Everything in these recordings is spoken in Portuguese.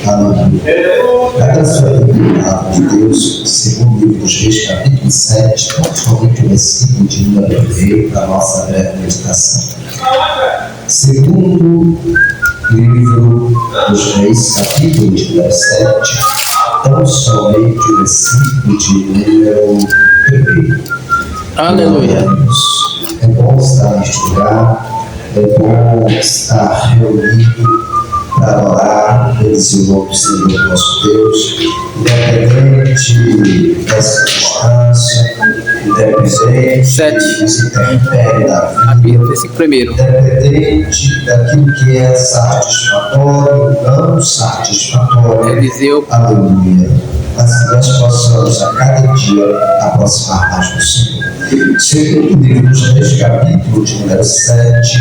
Aleluia. Cada sua palavra de Deus, segundo o livro dos Reis, capítulo 7, somente o versículo de número 1 para a nossa breve meditação. Segundo livro dos Reis, capítulo de número 7, tão somente o versículo de número 1. Aleluia. É bom estar neste lugar, é bom estar reunido para adorar, bendizer o nome do Senhor nosso Deus, independente da circunstância, independente dos intempéries da vida, independente daquilo que é satisfatório, não satisfatório. Aleluia. Mas que nós possamos a cada dia aproximar mais do Senhor. Segundo o livro dos Reis, capítulo de número 7,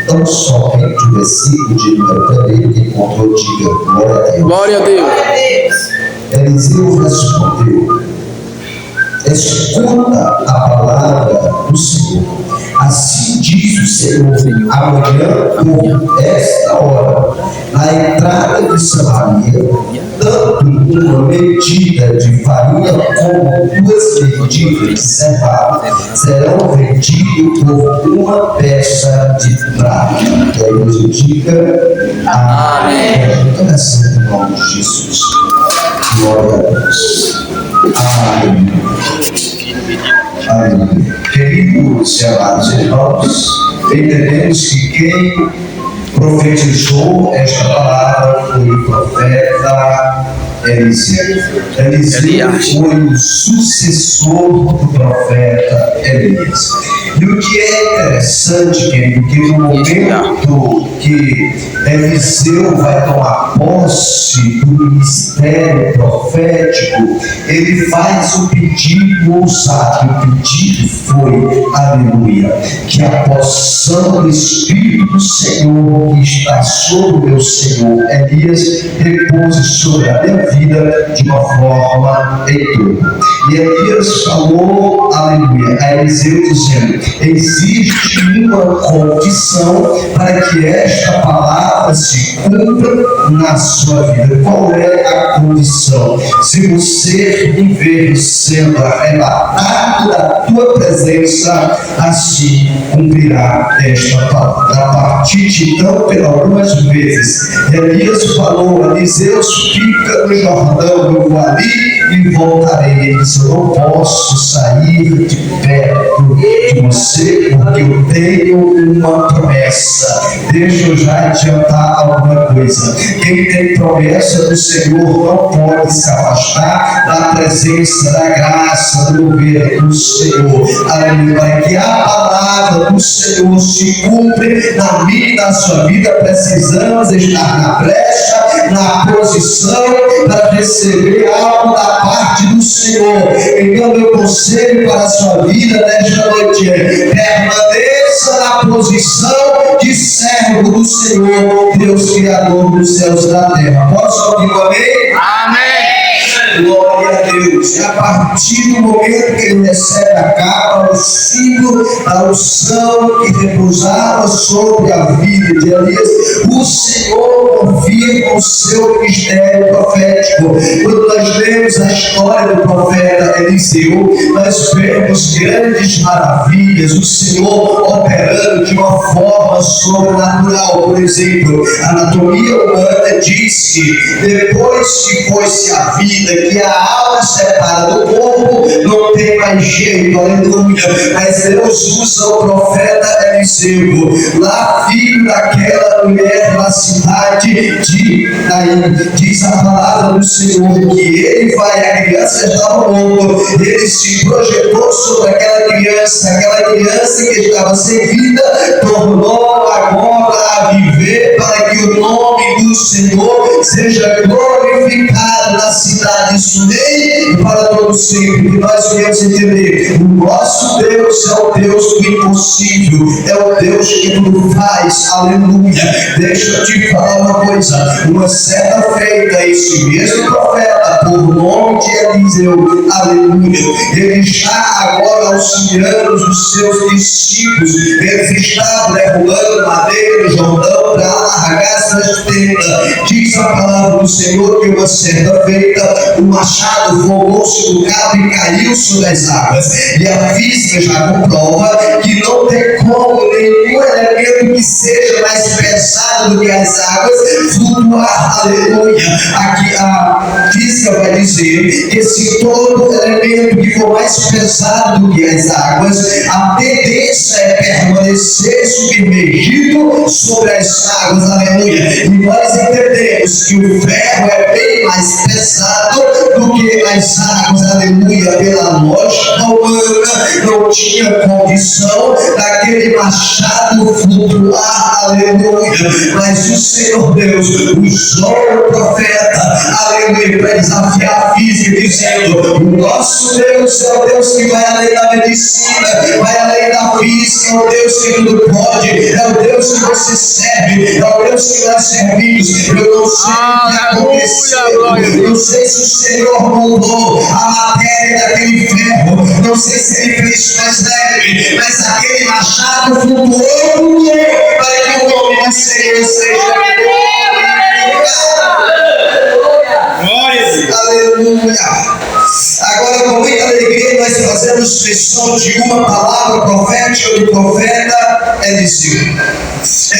tão somente o versículo de número 1 que encontrou, diga glória a Deus. Glória a Deus. Eliseu respondeu: escuta a palavra do Senhor. Assim diz o Senhor: amanhã, por esta hora, na entrada de Samaria, tanto uma medida de farinha como 2 medidas de cevada serão vendidos por uma peça de prata. Que a igreja diga amém. Começando em nome de Jesus. Glória a Deus. Amém. Amém. Queridos e amados irmãos, entendemos que quem profetizou esta palavra foi o profeta Eliseu. Eliseu foi o sucessor do profeta Elias. E o que é interessante, querido, que no momento que Eliseu vai tomar posse do ministério profético, ele faz um pedido ousado. O pedido foi, aleluia, que a porção do Espírito do Senhor que está sobre o meu Senhor Elias repouse sobre a minha vida de uma forma em todo. E Elias falou, aleluia, a Eliseu dizendo: existe uma condição para que esta palavra se cumpra na sua vida. Qual é a condição? Se você viver sendo arrebatado da tua presença, assim cumprirá esta palavra. A partir de então, por algumas vezes, Elias falou: Eliseu, fica no Jordão, eu vou ali e voltarei. Ele disse: eu não posso sair de perto de você, porque eu tenho uma promessa. Deixa eu já adiantar alguma coisa. Quem tem promessa do Senhor não pode se afastar da presença, da graça, do governo do Senhor. Aleluia. Que a palavra do Senhor se cumpre na minha e na sua vida. Precisamos estar na brecha, na posição para receber algo da parte do Senhor. Então, meu conselho para a sua vida nesta noite é: permaneça na posição de servo do Senhor, Deus Criador dos céus e da terra. Posso ouvir um amém? Amém. Glória a Deus. E a partir do momento que ele recebe a capa, o símbolo da unção que repousava sobre a vida de Elias, o Senhor confirma o seu ministério profético. Quando nós lemos a história do profeta Eliseu, nós vemos grandes maravilhas, o Senhor operando de uma forma sobrenatural. Por exemplo, a anatomia humana diz que depois que foi-se a vida, que a alma separa do corpo, não tem mais jeito, aleluia. Mas Deus usa o profeta Eliseu, lá filho daquela mulher na cidade de Naim. Diz a palavra do Senhor que ele vai, a criança estava morta, ele se projetou sobre aquela criança que estava sem vida, tornou agora a viver para que o nome do Senhor seja glorificado na cidade. Isso nem para todo sempre. Que nós viemos entender: o nosso Deus é o Deus do impossível, é o Deus que tudo faz. Aleluia. Deixa eu te falar uma coisa. Uma certa feita, esse mesmo profeta, por nome de Eliseu, aleluia, ele está agora auxiliando os seus discípulos. Eles estavam derrubando madeira no Jordão para alargar suas tendas. Diz a palavra do Senhor que uma certa feita, o machado formou-se no cabo e caiu sobre as águas. E a física já comprova que não tem como nenhum elemento que seja mais pesado do que as águas flutuar. Aleluia. Aqui a física vai dizer que se todo elemento que for mais pesado do que as águas, a tendência é permanecer submergido sobre as águas. Aleluia. E nós entendemos que o ferro é bem mais pesado do que as águas. Aleluia. Pela lógica humana, não tinha condição daquele machado flutuar. Aleluia. Mas o Senhor Deus usou o profeta, aleluia, para desafiar a física, dizendo: o nosso Deus é o Deus que vai além da medicina, vai além da física, é o Deus que tudo pode, é o Deus que você serve, é o Deus que nós servimos. Eu não sei o que aconteceu, eu não sei se o Senhor mudou a matéria daquele ferro, não sei se ele fez mais leve, mas aquele machado flutuou para que o nome do Senhor seja. Aleluia. Agora, com muita alegria, nós fazemos menção de uma palavra profética do profeta Eliseu.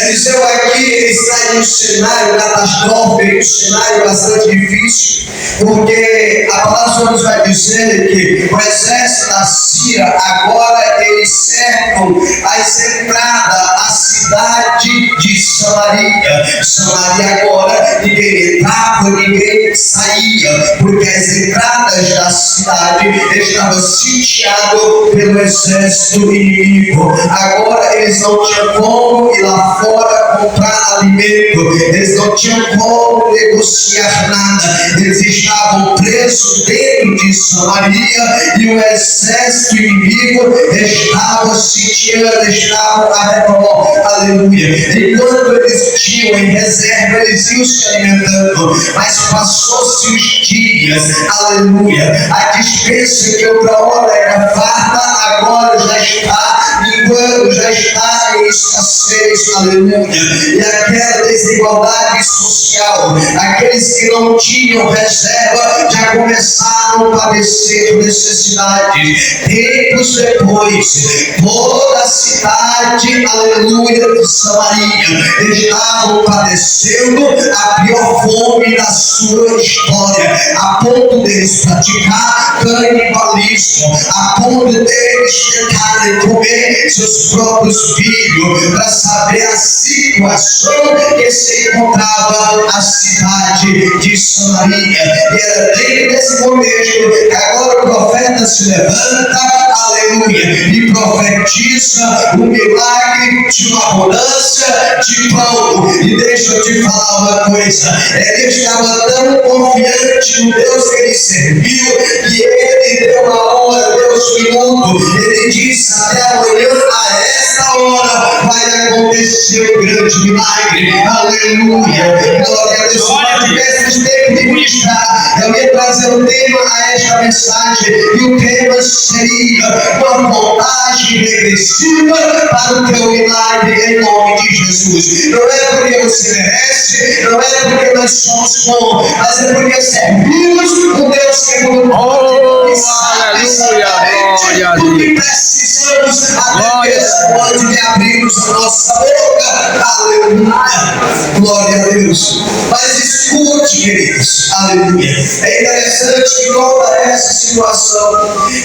Eliseu aqui está em um cenário catastrófico, um cenário bastante difícil, porque a palavra nos vai dizer que o exército da Síria agora eles cercam as entradas à cidade de Samaria. Samaria agora ninguém entrava, ninguém saía, porque as entradas da cidade estavam sitiadas pelo exército inimigo. Agora eles não tinham como ir lá fora comprar alimento, eles não tinham como negociar nada, eles estavam presos dentro de Samaria e o exército inimigo estava sitiando, estava a redor. Aleluia. Enquanto eles tinham em reserva, eles iam se alimentando, mas passou-se os dias. Aleluia. A dispensa que outra hora era farta, agora já está minguando, já está em escassez. Aleluia. E aquela desigualdade social, aqueles que não tinham reserva já começaram a padecer necessidade. Tempos depois, toda a cidade, aleluia, de Samaria estavam padecendo a pior fome da sua história, a ponto deles praticar canibalismo, a ponto deles tentarem comer seus próprios filhos, para saber a situação que se encontrava a cidade de Samaria. E era dentro desse contexto que agora o profeta se levanta, aleluia, e profetiza o milagre de uma abundância de pão. E deixa eu te falar uma coisa: ele estava tão confiante no Deus que ele serviu, que ele deu a hora, deu os minutos, ele disse: até amanhã, a esta hora, vai acontecer um grande milagre. Aleluia. Glória a Deus. Se nós tivéssemos tempo de ministrar, eu ia trazer um tema a esta mensagem, e o tema seria uma contagem regressiva para o teu milagre, em nome de Jesus. Não é porque você merece, não é porque nós somos bons, mas é porque servimos um Deus que não pode, e sabe exatamente o que precisamos até mesmo antes de abrirmos a nossa boca. Aleluia. Glória a Deus. Mas escute, queridos. Aleluia. É interessante que toda essa situação,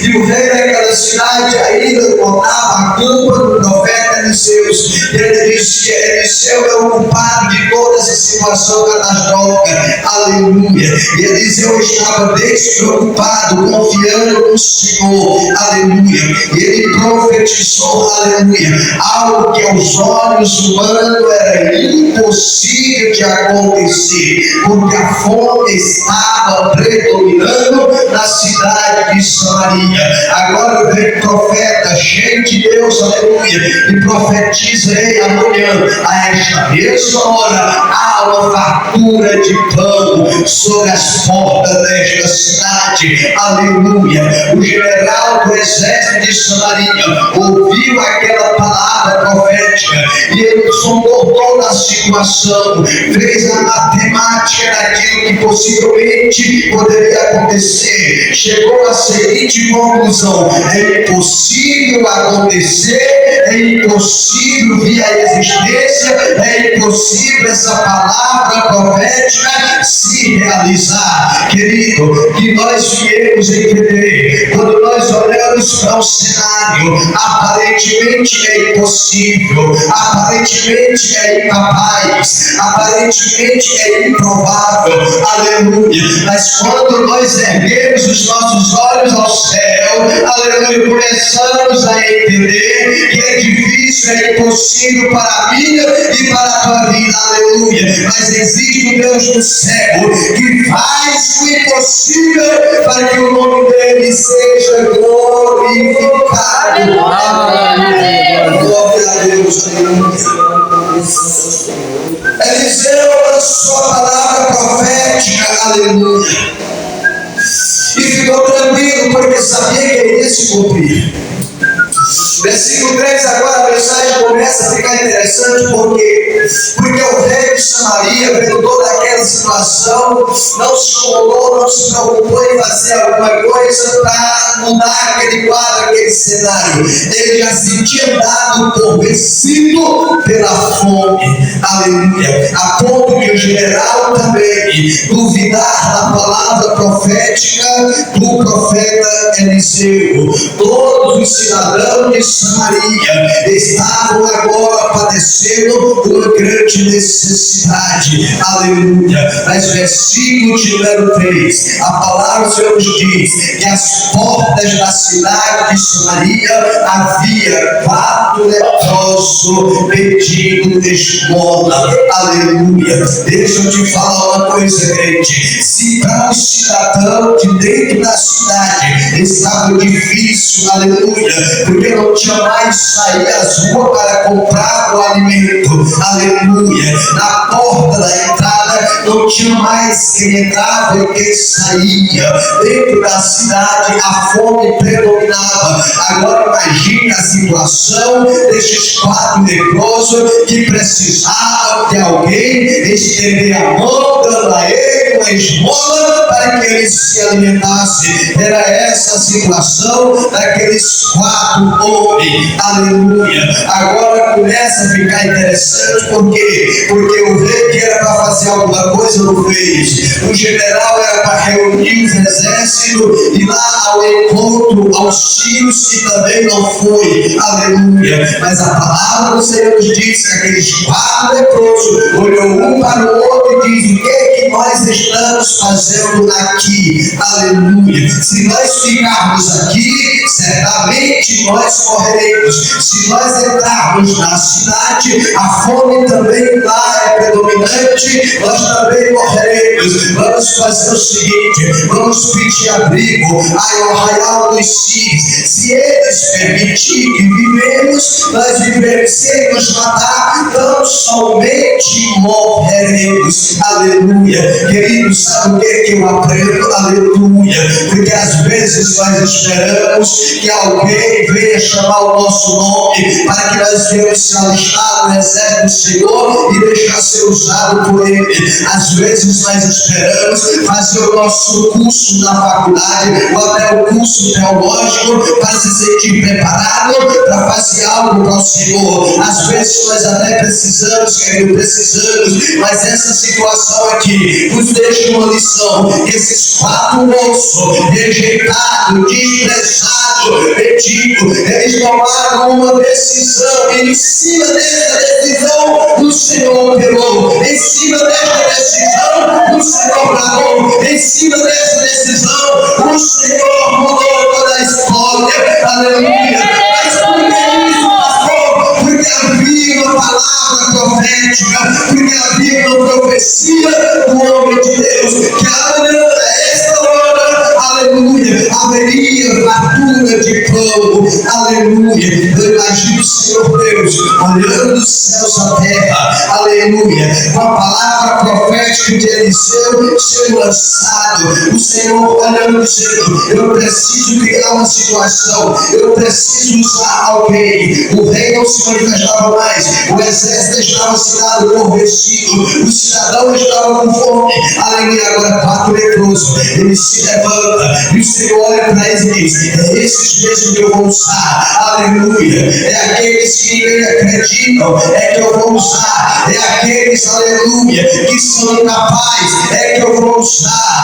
e o rei daquela cidade ainda contava a culpa do profeta Eliseus. Ele disse que Eliseu é o culpado de toda essa situação catastrófica. Aleluia. E Eliseu estava despreocupado, confiando no Senhor. Aleluia. E ele profetizou, aleluia, algo que aos olhos humanos era impossível de acontecer, porque a fome estava predominando na cidade de Samaria. Agora vem profeta cheio de Deus, aleluia, e profetiza: ei, amanhã, a esta mesma hora, há uma fartura de pão sobre as portas desta cidade. Aleluia. O general do exército de Samaria ouviu aquela palavra profética e ele sondou toda a situação, fez a matemática daquilo que possivelmente poderia acontecer, chegou à seguinte conclusão: é impossível acontecer, é impossível vir à existência, é impossível essa palavra profética se realizar. Querido, que nós viemos entender, quando nós olhamos para um cenário aparentemente é impossível, aparentemente é incapaz, aparentemente é improvável, aleluia, mas quando nós erguemos os nossos olhos ao céu, aleluia, começamos a entender que é difícil, é impossível para a minha e para a tua vida, aleluia, mas existe um Deus do céu que faz o impossível para que o nome dele seja glorificado. Glória a Deus, aleluia. Eliseu lançou a palavra profética, aleluia, e ficou tranquilo porque sabia que ele ia se cumprir. Versículo 3, agora a mensagem começa a ficar interessante, porque o rei de Samaria, vendo toda aquela situação, não se incomodou, não se preocupou em fazer alguma coisa para mudar aquele quadro, aquele cenário. Ele já se tinha dado por vencido pela fome, aleluia, a ponto que o general também duvidar da palavra profética do profeta Eliseu. Todos os cidadãos de Samaria estavam agora padecendo uma grande necessidade, aleluia. Mas versículo de número 3, a palavra do Senhor nos diz que as portas da cidade de Samaria havia 4 leprosos pedindo esmola, aleluia. Deixa eu te falar uma coisa, crente, se para um cidadão de dentro da cidade estava difícil, aleluia, porque não tinha mais sair às ruas para comprar o alimento, aleluia, na porta da entrada não tinha mais quem entrava e quem saía, dentro da cidade a fome predominava. Agora imagine a situação destes 4 leprosos que precisavam de alguém estender a mão, dando a ele uma esmola para que ele se alimentasse. Era essa a situação daqueles 4 homens, aleluia. Agora começa a ficar interessante, por quê? Porque o rei que era para fazer alguma coisa não fez, o general era para reunir os exércitos e lá ao encontro aos tiros que também não foi, aleluia. Mas a palavra do Senhor nos diz que aqueles 4 leprosos olhou um para o outro e diz: o que é que nós estamos fazendo aqui, aleluia? Se nós ficarmos aqui, certamente nós morreremos. Se nós entrarmos na cidade, a fome também lá é predominante, nós também morreremos. Vamos fazer o seguinte, vamos pedir abrigo ao arraial dos Sírios. Se eles permitirem que vivemos, nós vivemos. Se eles nos matar, tão somente morreremos, aleluia. Queridos, sabe o que eu aprendo? Aleluia. Porque às vezes nós esperamos que alguém venha chamar o nosso nome para que nós venhamos se alistar no exército do Senhor e deixar ser usado por Ele. Às vezes nós esperamos fazer o nosso curso na faculdade ou até o curso teológico para se sentir preparado para fazer algo voltado para o Senhor. Às vezes nós até precisamos, querido, mas essa situação aqui nos deixa uma lição. Esses 4 moços, rejeitados, desprezados, medidos, eles tomaram uma decisão. E em cima dessa decisão, o Senhor operou. Em cima dessa decisão, o Senhor parou. Em cima dessa decisão, o Senhor mudou toda a história. Aleluia. Mas por que isso, pastor? Porque havia uma palavra profética, porque havia uma profecia do homem de Deus, que amanhã, a esta hora, aleluia, haveria fartura de pão. Aleluia. Eu imagino o Senhor Deus olhando dos céus à terra, aleluia, com a palavra profética de Eliseu sendo lançado, o Senhor olhando dizendo: eu preciso criar uma situação, eu preciso usar alguém. O rei não se manifestava mais, o exército estava cidade corrompido, o cidadão estava com fome. Aleluia. Agora 4 leprosos, ele se levanta e o Senhor olha para eles e diz: é esses mesmos que eu vou usar. Aleluia. É aqueles que ninguém acreditam, é que eu vou usar. É aqueles, aleluia, que são incapazes, é que eu vou usar.